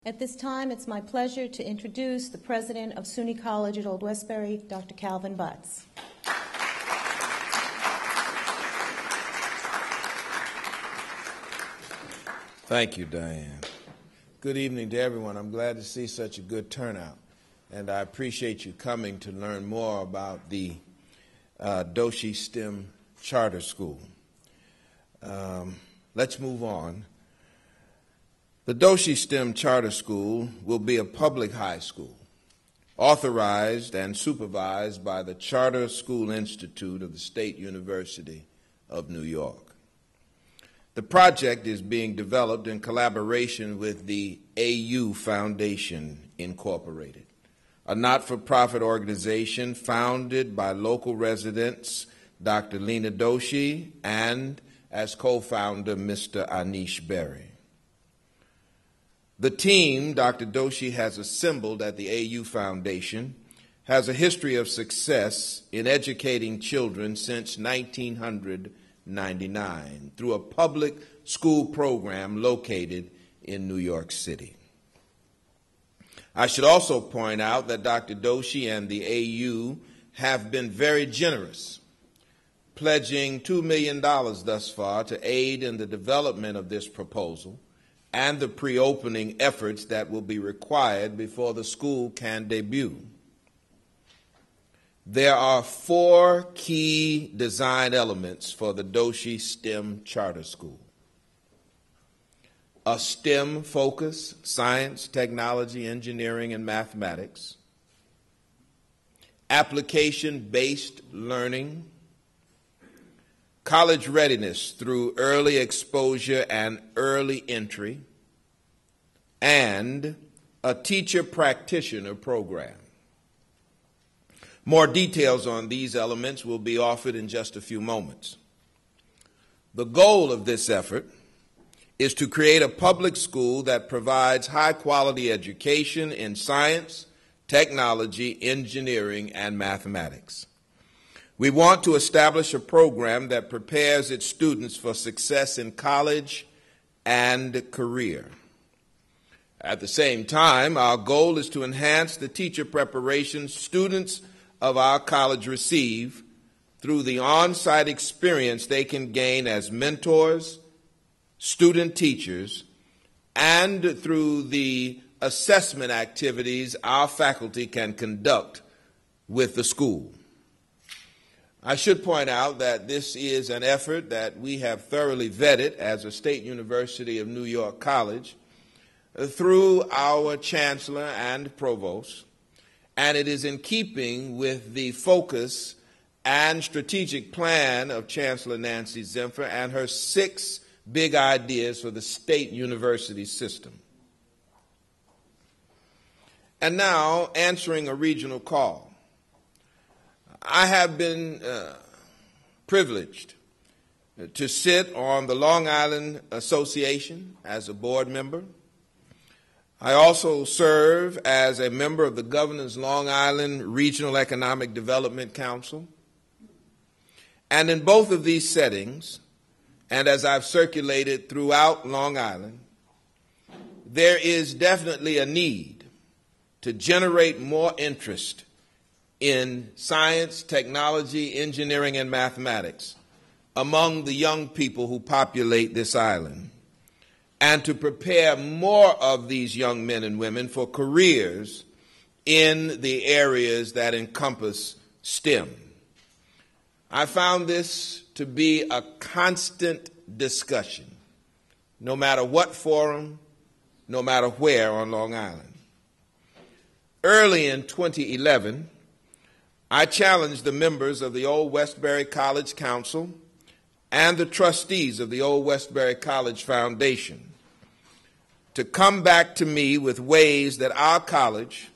At this time, it's my pleasure to introduce the president of SUNY College at Old Westbury, Dr. Calvin Butts. Thank you, Diane. Good evening to everyone. I'm glad to see such a good turnout, and I appreciate you coming to learn more about the Doshi STEM Charter School. Let's move on. The Doshi STEM Charter School will be a public high school, authorized and supervised by the Charter School Institute of the State University of New York. The project is being developed in collaboration with the AU Foundation, Incorporated, a not-for-profit organization founded by local residents Dr. Lena Doshi and, as co-founder, Mr. Anish Berry. The team Dr. Doshi has assembled at the AU Foundation has a history of success in educating children since 1999 through a public school program located in New York City. I should also point out that Dr. Doshi and the AU have been very generous, pledging $2 million thus far to aid in the development of this proposal and the pre-opening efforts that will be required before the school can debut. There are 4 key design elements for the Doshi STEM Charter School: a STEM focus, science, technology, engineering, and mathematics; application-based learning; college readiness through early exposure and early entry; and a teacher-practitioner program. More details on these elements will be offered in just a few moments. The goal of this effort is to create a public school that provides high-quality education in science, technology, engineering, and mathematics. We want to establish a program that prepares its students for success in college and career. At the same time, our goal is to enhance the teacher preparation students of our college receive through the on-site experience they can gain as mentors, student teachers, and through the assessment activities our faculty can conduct with the school. I should point out that this is an effort that we have thoroughly vetted as a State University of New York college through our chancellor and provost, and it is in keeping with the focus and strategic plan of Chancellor Nancy Zimpher and her 6 big ideas for the state university system. And now, answering a regional call. I have been privileged to sit on the Long Island Association as a board member. I also serve as a member of the Governor's Long Island Regional Economic Development Council. And in both of these settings, and as I've circulated throughout Long Island, there is definitely a need to generate more interest in science, technology, engineering, and mathematics among the young people who populate this island, and to prepare more of these young men and women for careers in the areas that encompass STEM. I found this to be a constant discussion, no matter what forum, no matter where on Long Island. Early in 2011, I challenged the members of the Old Westbury College Council and the trustees of the Old Westbury College Foundation to come back to me with ways that our college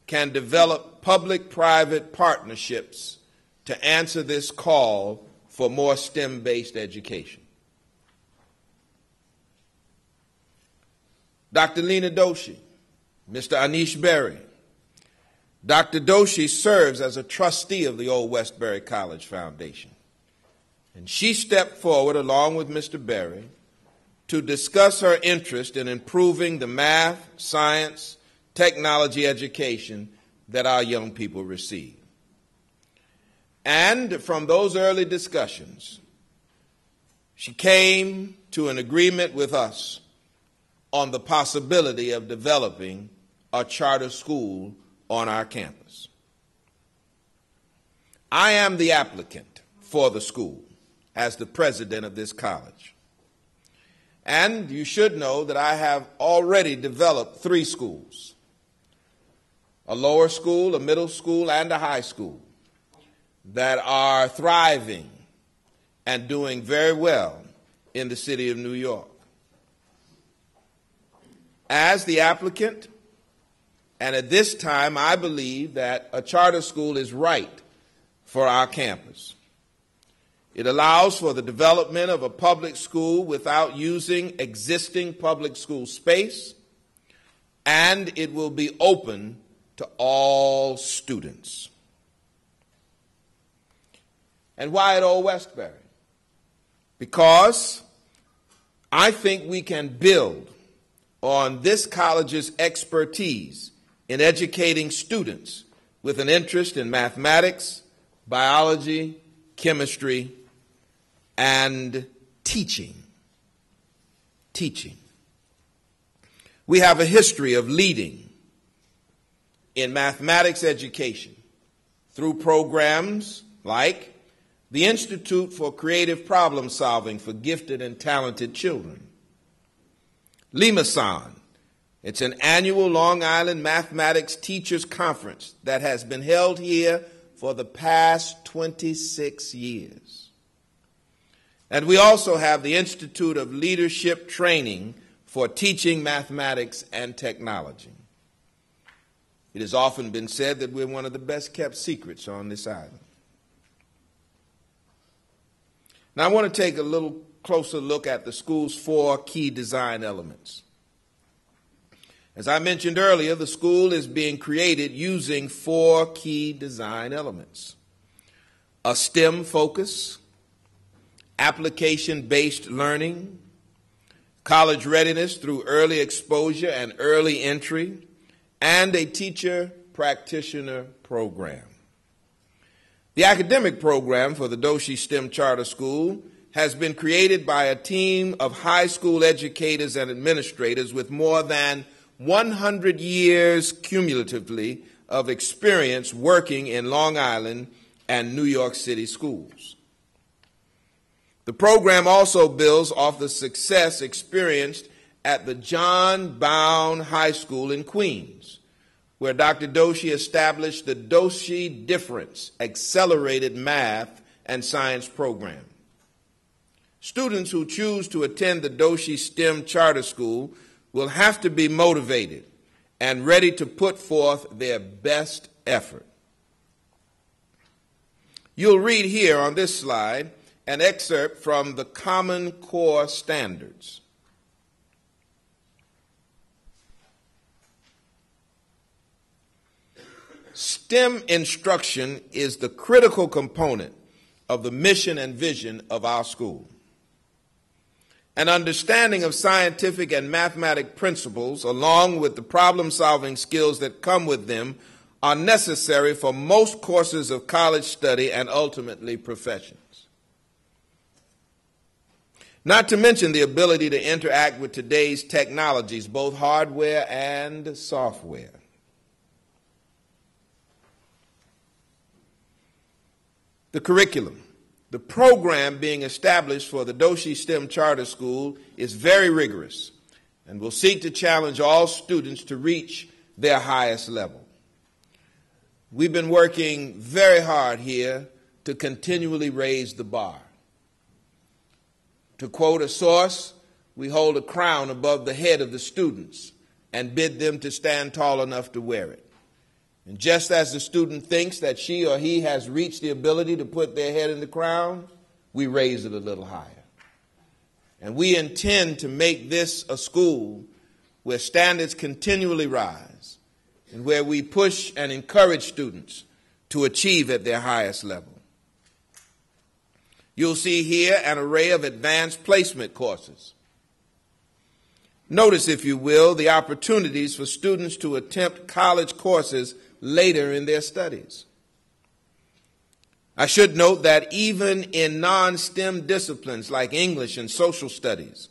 can develop public-private partnerships to answer this call for more STEM-based education. Dr. Lena Doshi, Mr. Anish Berry. Dr. Doshi serves as a trustee of the Old Westbury College Foundation, and she stepped forward along with Mr. Berry to discuss her interest in improving the math, science, technology education that our young people receive. And from those early discussions, she came to an agreement with us on the possibility of developing a charter school on our campus. I am the applicant for the school as the president of this college. And you should know that I have already developed 3 schools, a lower school, a middle school, and a high school that are thriving and doing very well in the city of New York. As the applicant, and at this time, I believe that a charter school is right for our campus. It allows for the development of a public school without using existing public school space, and it will be open to all students. And why at Old Westbury? Because I think we can build on this college's expertise in educating students with an interest in mathematics, biology, chemistry, and teaching. We have a history of leading in mathematics education through programs like the Institute for Creative Problem Solving for Gifted and Talented Children, LEMASON. It's an annual Long Island Mathematics Teachers Conference that has been held here for the past 26 years. And we also have the Institute of Leadership Training for Teaching Mathematics and Technology. It has often been said that we're one of the best kept secrets on this island. Now I want to take a little closer look at the school's 4 key design elements. As I mentioned earlier, the school is being created using 4 key design elements: a STEM focus, application-based learning, college readiness through early exposure and early entry, and a teacher-practitioner program. The academic program for the Doshi STEM Charter School has been created by a team of high school educators and administrators with more than 100 years cumulatively of experience working in Long Island and New York City schools. The program also builds off the success experienced at the John Bowne High School in Queens, where Dr. Doshi established the Doshi Difference Accelerated Math and Science Program. Students who choose to attend the Doshi STEM Charter School will have to be motivated and ready to put forth their best effort. You'll read here on this slide an excerpt from the Common Core Standards. STEM instruction is the critical component of the mission and vision of our school. An understanding of scientific and mathematic principles, along with the problem-solving skills that come with them, are necessary for most courses of college study and ultimately professions. Not to mention the ability to interact with today's technologies, both hardware and software. The curriculum. The program being established for the Doshi STEM Charter School is very rigorous and will seek to challenge all students to reach their highest level. We've been working very hard here to continually raise the bar. To quote a source, we hold a crown above the head of the students and bid them to stand tall enough to wear it. And just as the student thinks that she or he has reached the ability to put their head in the crown, we raise it a little higher. And we intend to make this a school where standards continually rise and where we push and encourage students to achieve at their highest level. You'll see here an array of advanced placement courses, Notice, if you will, the opportunities for students to attempt college courses later in their studies. I should note that even in non-STEM disciplines like English and social studies,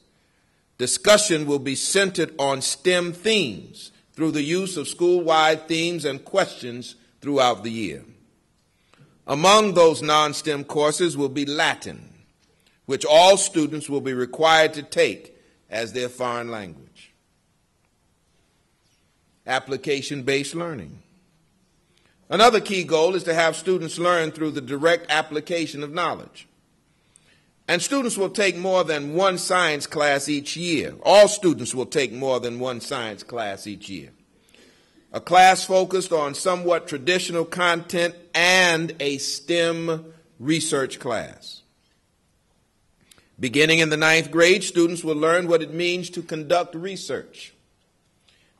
discussion will be centered on STEM themes through the use of school-wide themes and questions throughout the year. Among those non-STEM courses will be Latin, which all students will be required to take as their foreign language. Application-based learning. Another key goal is to have students learn through the direct application of knowledge. And students will take more than one science class each year. All students will take more than one science class each year. A class focused on somewhat traditional content and a STEM research class. Beginning in the 9th grade, students will learn what it means to conduct research.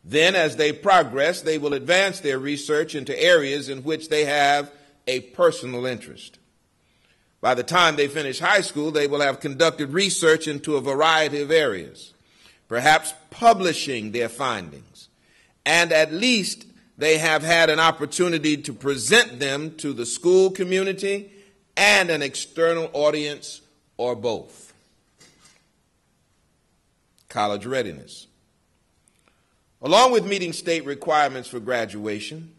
Then, as they progress, they will advance their research into areas in which they have a personal interest. By the time they finish high school, they will have conducted research into a variety of areas, perhaps publishing their findings, and at least they have had an opportunity to present them to the school community and an external audience, or both. College readiness. Along with meeting state requirements for graduation,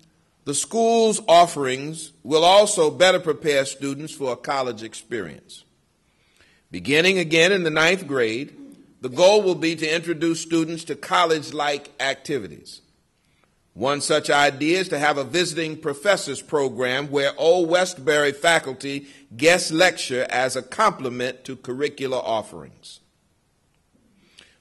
the school's offerings will also better prepare students for a college experience. Beginning again in the 9th grade, the goal will be to introduce students to college-like activities. One such idea is to have a visiting professors program where old Westbury faculty guest lecture as a complement to curricular offerings.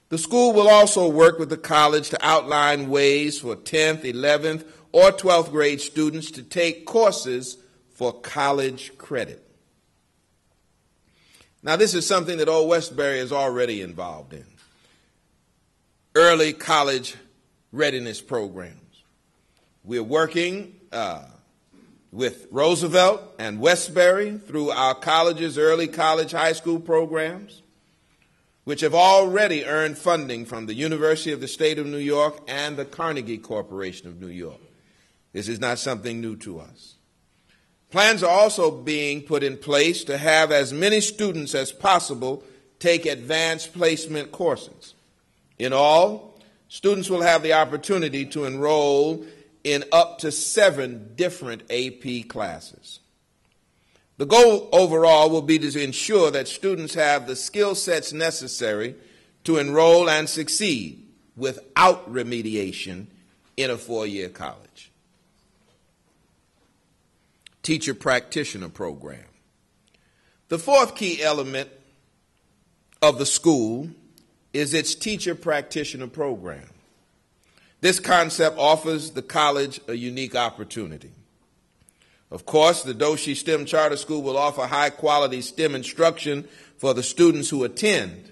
The school will also work with the college to outline ways for 10th, 11th, or 12th grade students to take courses for college credit. Now, this is something that old Westbury is already involved in. Early college readiness programs. We're working with Roosevelt and Westbury through our college's early college high school programs, which have already earned funding from the University of the State of New York and the Carnegie Corporation of New York. This is not something new to us. Plans are also being put in place to have as many students as possible take advanced placement courses. In all, students will have the opportunity to enroll in up to 7 different AP classes. The goal overall will be to ensure that students have the skill sets necessary to enroll and succeed without remediation in a 4-year college. Teacher Practitioner program. The 4th key element of the school is its Teacher Practitioner program. This concept offers the college a unique opportunity. Of course, the Doshi STEM Charter School will offer high-quality STEM instruction for the students who attend.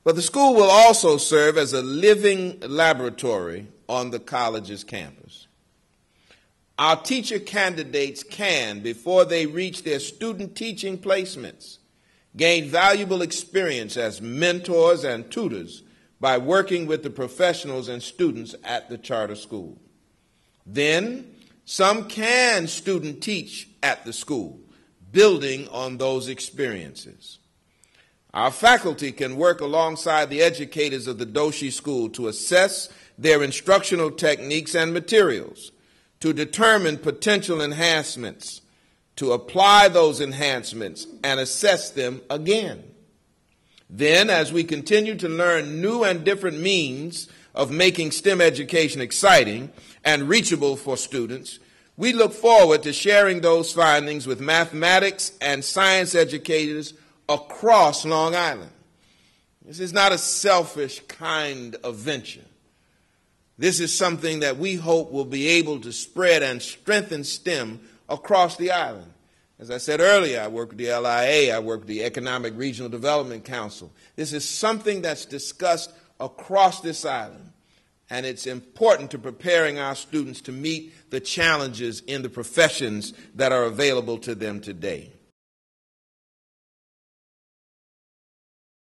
But the school will also serve as a living laboratory on the college's campus. Our teacher candidates can, before they reach their student teaching placements, gain valuable experience as mentors and tutors by working with the professionals and students at the charter school. Then, some can student teach at the school, building on those experiences. Our faculty can work alongside the educators of the Doshi School to assess their instructional techniques and materials, to determine potential enhancements, to apply those enhancements and assess them again. Then, as we continue to learn new and different means of making STEM education exciting and reachable for students, we look forward to sharing those findings with mathematics and science educators across Long Island. This is not a selfish kind of venture. This is something that we hope will be able to spread and strengthen STEM across the island. As I said earlier, I work with the LIA, I work with the Economic Regional Development Council. This is something that's discussed across this island, and it's important to preparing our students to meet the challenges in the professions that are available to them today.